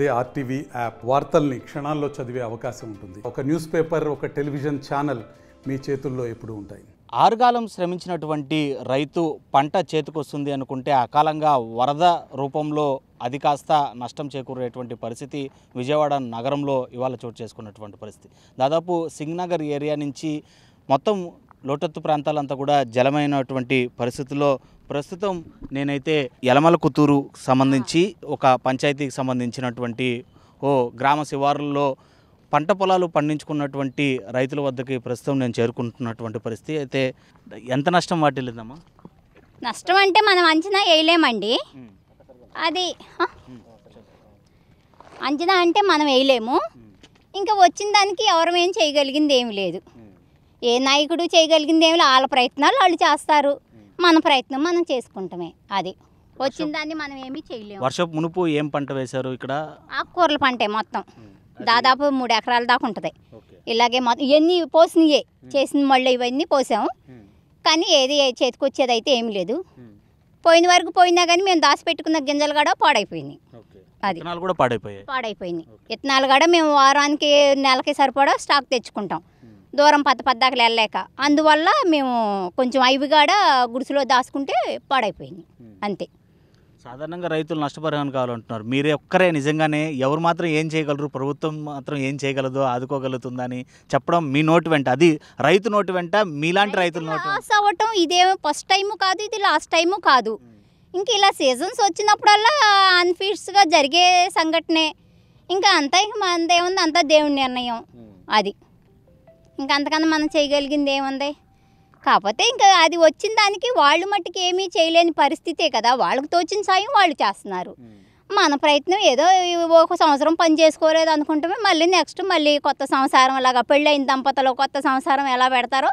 అదే RTV app వార్తల్ని క్షణాల్లో చదివే అవకాశం ఉంటుంది. ఒక న్యూస్ పేపర్, ఒక టెలివిజన్ ఛానల్ మీ చేతుల్లో ఎప్పుడూ ఉంటాయి. ఆరుగాలం శ్రమించినటువంటి రైతు పంట చేతికొస్తుంది అనుకుంటే అకాలంగా వరద రూపంలో అది కాస్త నష్టం చేకూరేటువంటి పరిస్థితి విజయవాడ నగరంలో ఇవాళ చోటు చేసుకున్నటువంటి పరిస్థితి. దాదాపు సింగ్నగర్ ఏరియా నుంచి మొత్తం లోతట్టు ప్రాంతాలంతా కూడా జలమైనటువంటి పరిస్థితుల్లో ప్రస్తుతం నేనైతే యలమల కుత్తూరు సంబంధించి ఒక పంచాయతీకి సంబంధించినటువంటి గ్రామ శివారుల్లో పంట పొలాలు పండించుకున్నటువంటి రైతుల వద్దకి ప్రస్తుతం నేను చేరుకుంటున్నటువంటి పరిస్థితి. అయితే ఎంత నష్టం వాటిల్లిందమ్మా? నష్టం అంటే మనం అంచనా వేయలేమండి. అది అంచనా అంటే మనం వేయలేము. ఇంకా వచ్చిన దానికి ఎవరు ఏం చేయగలిగింది ఏమి లేదు. ఏ నాయకుడు చేయగలిగింది ఏమి లేదు. వాళ్ళ ప్రయత్నాలు వాళ్ళు చేస్తారు, మన ప్రయత్నం మనం చేసుకుంటామే. అది వచ్చిన దాన్ని మనం ఏమీ చేయలేము. వర్షపు మునుపు ఏం పంట వేశారు ఇక్కడ? ఆకుకూరల పంటే మొత్తం దాదాపు 3 ఎకరాల దాకా ఉంటుంది. ఇలాగే మొత్తం ఇవన్నీ పోసినయే, చేసిన మళ్ళీ ఇవన్నీ పోసాము. కానీ ఏది చేతికి వచ్చేది అయితే ఏమి లేదు. పోయిన వరకు పోయినా కానీ మేము దాచిపెట్టుకున్న గింజలు కూడా పాడైపోయినాయి. అది కూడా పాడైపోయినాయి. విత్తనాలు కూడా మేము వారానికి నెలకి సరిపడా స్టాక్ తెచ్చుకుంటాం, దూరం పద్దకు వెళ్ళలేక. అందువల్ల మేము కొంచెం అవి కూడా గుడిసెలో దాచుకుంటే పాడైపోయినాయి అంతే. సాధారణంగా రైతులు నష్టపరిహారం కావాలంటున్నారు. మీరే ఒక్కరే నిజంగానే ఎవరు మాత్రం ఏం చేయగలరు, ప్రభుత్వం మాత్రం ఏం చేయగలదో ఆదుకోగలుగుతుందని చెప్పడం మీ నోటి వెంట, అది రైతు నోటి వెంట, మీలాంటి రైతుల నోటి లాస్ అవ్వటం ఇదేమో ఫస్ట్ టైము కాదు, ఇది లాస్ట్ టైము కాదు. ఇంక ఇలా సీజన్స్ వచ్చినప్పుడల్లా అన్ఫిట్స్గా జరిగే సంఘటనే. ఇంకా అంతా ఇక మనదేముంది, అంతా దేవుని నిర్ణయం. అది ఇంకా అంతకన్నా మనం చేయగలిగింది ఏముంది? కాకపోతే ఇంకా అది వచ్చిన దానికి వాళ్ళు మట్టుకు ఏమీ చేయలేని పరిస్థితే కదా. వాళ్ళకి తోచిన సాయం వాళ్ళు చేస్తున్నారు. మన ప్రయత్నం ఏదో ఒక సంవత్సరం పని చేసుకోలేదు అనుకుంటే మళ్ళీ నెక్స్ట్ మళ్ళీ కొత్త సంసారం, అలాగా పెళ్ళైన దంపతులు కొత్త సంసారం ఎలా పెడతారో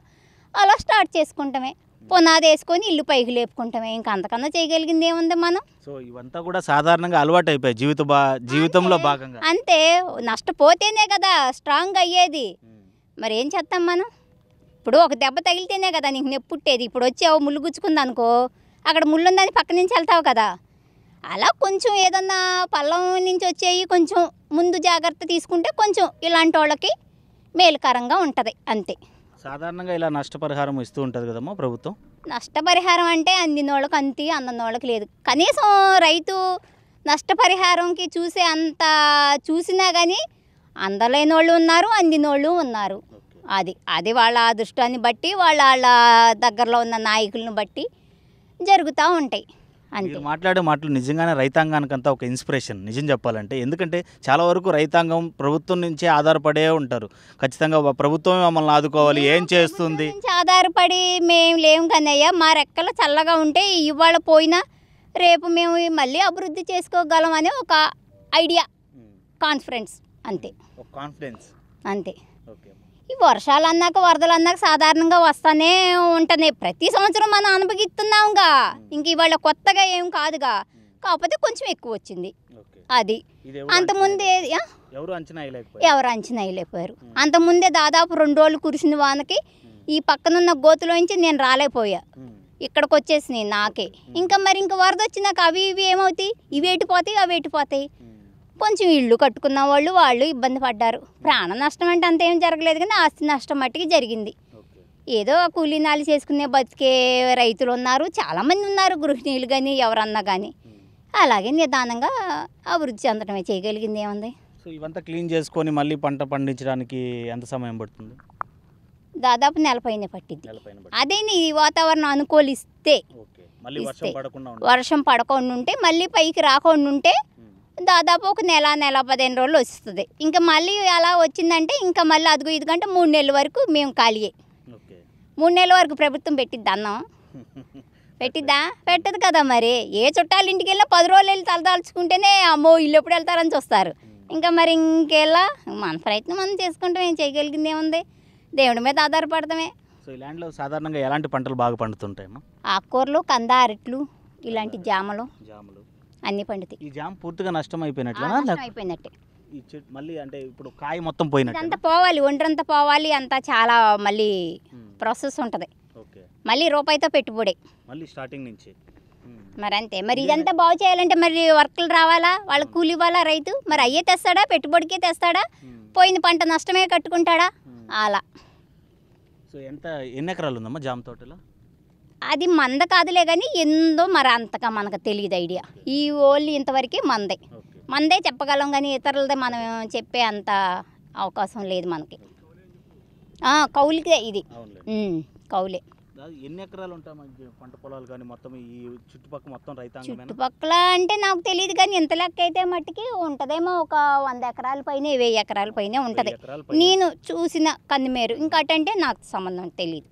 అలా స్టార్ట్ చేసుకుంటామే. పునాది వేసుకొని ఇల్లు పైకి లేపుకుంటామే. ఇంకా అంతకన్నా చేయగలిగింది ఏముంది మనం? సో ఇవంతా కూడా సాధారణంగా అలవాటు అయిపోయాయి జీవితంలో భాగంగా. అంతే, నష్టపోతేనే కదా స్ట్రాంగ్ అయ్యేది. మరి ఏం చేస్తాం మనం? ఇప్పుడు ఒక దెబ్బ తగిలితేనే కదా నీకు నొప్పి పుట్టేది. ఇప్పుడు వచ్చావు ముళ్ళు గుచ్చుకుంది అనుకో, అక్కడ ముళ్ళు ఉందని పక్క నుంచి వెళ్తావు కదా. అలా కొంచెం ఏదన్నా పల్లం నుంచి వచ్చేవి కొంచెం ముందు జాగ్రత్త తీసుకుంటే కొంచెం ఇలాంటి వాళ్ళకి మేలుకరంగా ఉంటుంది అంతే. సాధారణంగా ఇలా నష్టపరిహారం ఇస్తూ ఉంటుంది కదమ్మా ప్రభుత్వం. నష్టపరిహారం అంటే అందిన వాళ్ళకి అంతి, అందన వాళ్ళకి లేదు. కనీసం రైతు నష్టపరిహారంకి చూసే అంత చూసినా కానీ అందలేని వాళ్ళు ఉన్నారు, అందిన వాళ్ళు ఉన్నారు. అది వాళ్ళ అదృష్టాన్ని బట్టి, వాళ్ళ దగ్గరలో ఉన్న నాయకులను బట్టి జరుగుతూ ఉంటాయి అంతే. మాట్లాడే మాటలు నిజంగానే రైతాంగానికంతా ఒక ఇన్స్పిరేషన్ నిజం చెప్పాలంటే. ఎందుకంటే చాలా వరకు రైతాంగం ప్రభుత్వం నుంచే ఆధారపడే ఉంటారు. ఖచ్చితంగా ప్రభుత్వమే మమ్మల్ని ఆదుకోవాలి, ఏం చేస్తుంది ఆధారపడి మేము లేము. కానీ అయ్యా మా రెక్కలు చల్లగా ఉంటే ఇవాళ పోయినా రేపు మేము మళ్ళీ అభివృద్ధి చేసుకోగలం అనే ఒక ఐడియా, కాన్ఫిడెన్స్ అంతే. అంతే. ఈ వర్షాలు అన్నాక వరదలు అన్నాక సాధారణంగా వస్తానే ఉంటున్నాయి. ప్రతి సంవత్సరం మనం అనుభవిస్తున్నాంగా. ఇంక ఇవాళ కొత్తగా ఏం కాదుగా, కాకపోతే కొంచెం ఎక్కువ వచ్చింది. అది అంతకుముందే ఎవరు అంచనా వేయలేకపోయారు. అంతకుముందే దాదాపు 2 రోజులు కురిసిన వానకి ఈ పక్కనున్న గోతులోంచి నేను రాలేకపోయా, ఇక్కడికి వచ్చేసినాయి నాకే. ఇంకా మరి ఇంకా వరద వచ్చినాక అవి ఇవి ఏమవుతాయి, ఇవి ఎటుపోతాయి అవి ఎటుపోతాయి. కొంచెం ఇళ్ళు కట్టుకున్న వాళ్ళు ఇబ్బంది పడ్డారు. ప్రాణ నష్టం అంటే అంతేం జరగలేదు, కానీ ఆస్తి నష్టం మట్టికి జరిగింది. ఏదో కూలీనాలు చేసుకునే బతికే రైతులు ఉన్నారు, చాలామంది ఉన్నారు, గృహిణీలు కానీ ఎవరన్నా కానీ. అలాగే నిదానంగా అభివృద్ధి చెందడమే, చేయగలిగింది ఏముంది? సో ఇవంతా క్లీన్ చేసుకొని మళ్ళీ పంట పండించడానికి ఎంత సమయం పడుతుంది? దాదాపు 1 నెల పైన పట్టింది. అదే నీ వాతావరణం అనుకూలిస్తే, వర్షం పడకుండా ఉంటే, మళ్ళీ పైకి రాకుండా ఉంటే దాదాపు ఒక నెల 15 రోజులు వస్తుంది. ఇంకా మళ్ళీ అలా వచ్చిందంటే ఇంకా మళ్ళీ అదిగో ఇదిగంటే 3 నెలల వరకు మేము ఖాళీయే. 3 నెలల వరకు ప్రభుత్వం పెట్టిద్ది అన్నం? పెట్టిద్దా? పెట్టదు కదా. మరి ఏ చుట్టాలు ఇంటికి వెళ్ళినా 10 రోజులు వెళ్ళి తలదాల్చుకుంటేనే అమ్మో ఇల్లు ఎప్పుడు వెళ్తారని చూస్తారు. ఇంకా మరి ఇంకెలా మన ప్రయత్నం మనం చేసుకుంటాం, ఏం చేయగలిగింది ఏముంది? దేవుడి మీద ఆధారపడతామే. సో ఈ ల్యాండ్లో సాధారణంగా ఎలాంటి పంటలు బాగా పండుతుంటాయమ్మా? ఆకుకూరలు, కంద, అరట్లు, ఇలాంటి జామలు అన్ని పండుతాయి. ఈ జామ పూర్తిగా నష్టం అయిపోయినట్లే మళ్ళీ అంటే ఇప్పుడు కాయ మొత్తం పోయినట్టు అంతా పోవాలి, ఒండ్రంతా పోవాలి, అంతా చాలా మళ్ళీ ప్రాసెస్ ఉంటుంది. మళ్ళీ రూపాయితో పెట్టుబడి, మళ్ళీ స్టార్టింగ్ నుంచి మరి అంతే. మరి ఇదంతా బాగు చేయాలంటే మరి వర్కులు రావాలా, వాళ్ళ కూలి ఇవ్వాలా రైతు. మరి అయ్యే తెస్తాడా, పెట్టుబడికే తెస్తాడా, పోయిన పంట నష్టమే కట్టుకుంటాడా అలా. సో ఎన్ని ఎకరాలు ఉందమ్మా జామ తోటలో? అది మంద కాదులే కానీ ఎందో మరి అంతగా మనకు తెలియదు ఐడియా. ఈ ఓన్లీ ఇంతవరకు మందే చెప్పగలం కానీ ఇతరులదే మనం చెప్పే అంత అవకాశం లేదు మనకి. కౌలుకే ఇది, కౌలే. ఎన్ని ఎకరాలు ఉంటాయి పంట పొలాలు కానీ మొత్తం ఈ చుట్టుపక్కల మొత్తం రైతాంగం? చుట్టుపక్కల అంటే నాకు తెలియదు కానీ ఇంత లెక్క అయితే మట్టికి ఉంటుందేమో ఒక 100 ఎకరాల పైన 1000 ఎకరాల పైన ఉంటుంది నేను చూసిన కందిమేరు. ఇంకా అటంటే నాకు సంబంధం తెలియదు.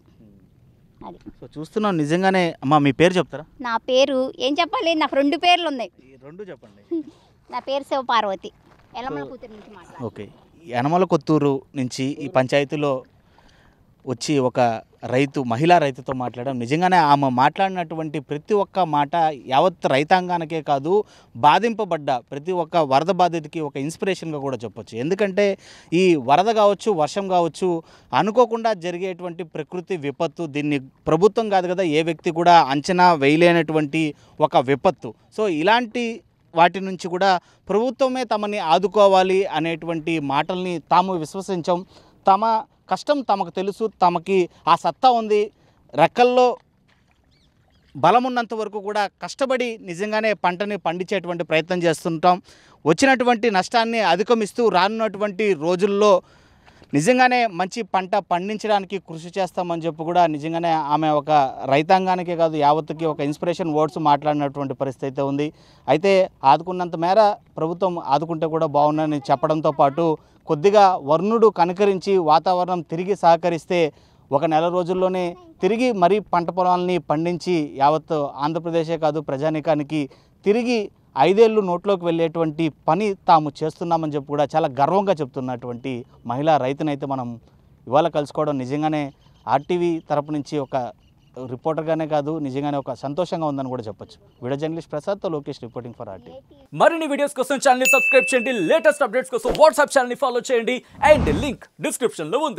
అది సో చూస్తున్నాం. నిజంగానే అమ్మా మీ పేరు చెప్తారా? నా పేరు ఏం చెప్పాలి, నాకు 2 పేర్లు ఉన్నాయి. 2 చెప్పండి. నా పేరు శివపార్వతి, ఎలమల కూతురు నుంచి మాట్లాడుతున్నాను. ఓకే. యనమల కొత్తూరు నుంచి ఈ పంచాయతీలో వచ్చి ఒక రైతు, మహిళా రైతుతో మాట్లాడడం, నిజంగానే ఆమె మాట్లాడినటువంటి ప్రతి ఒక్క మాట యావత్ రైతాంగానికే కాదు, బాధింపబడ్డ ప్రతి ఒక్క వరద బాధితుడికి ఒక ఇన్స్పిరేషన్గా కూడా చెప్పొచ్చు. ఎందుకంటే ఈ వరద కావచ్చు, వర్షం కావచ్చు, అనుకోకుండా జరిగేటువంటి ప్రకృతి విపత్తు. దీన్ని ప్రభుత్వం కాదు కదా, ఏ వ్యక్తి కూడా అంచనా వేయలేనటువంటి ఒక విపత్తు. సో ఇలాంటి వాటి నుంచి కూడా ప్రభుత్వమే తమని ఆదుకోవాలి అనేటువంటి మాటల్ని తాము విశ్వసించాం. తమ కష్టం తమకు తెలుసు, తమకి ఆ సత్తా ఉంది, రెక్కల్లో బలం ఉన్నంత వరకు కూడా కష్టపడి నిజంగానే పంటని పండించేటువంటి ప్రయత్నం చేస్తుంటాం. వచ్చినటువంటి నష్టాన్ని అధిగమిస్తూ రానున్నటువంటి రోజుల్లో నిజంగానే మంచి పంట పండించడానికి కృషి చేస్తామని చెప్పి కూడా నిజంగానే ఆమె ఒక రైతాంగానికే కాదు యావత్తుకి ఒక ఇన్స్పిరేషన్ వర్డ్స్ మాట్లాడినటువంటి పరిస్థితి అయితే ఉంది. అయితే ఆదుకున్నంత మేర ప్రభుత్వం ఆదుకుంటే కూడా బాగుందని చెప్పడంతో పాటు కొద్దిగా వర్ణుడు కనుకరించి వాతావరణం తిరిగి సహకరిస్తే 1 నెల రోజుల్లోనే తిరిగి మరీ పంట పొలాలని పండించి యావత్ ఆంధ్రప్రదేశే కాదు ప్రజానీకానికి తిరిగి 5 ఏళ్ళు నోట్లోకి వెళ్ళేటువంటి పని తాము చేస్తున్నామని చెప్పి కూడా చాలా గర్వంగా చెప్తున్నటువంటి మహిళా రైతునైతే మనం ఇవాళ కలుసుకోవడం నిజంగానే ఆర్టీవీ తరపు నుంచి ఒక రిపోర్టర్గానే కాదు నిజంగానే ఒక సంతోషంగా ఉందని కూడా చెప్పొచ్చు. వీడియో జర్నలిస్ట్ ప్రసాద్తో లోకేష్ రిపోర్టింగ్ ఫర్ ఆర్టీవీ. మరిన్ని వీడియోస్ కోసం ఛానల్ ని సబ్స్క్రైబ్ చేయండి, లేటెస్ట్ అప్డేట్స్ కోసం వాట్సాప్ ఛానల్ ని ఫాలో చేయండి అండ్ లింక్ డిస్క్రిప్షన్ లో ఉంది.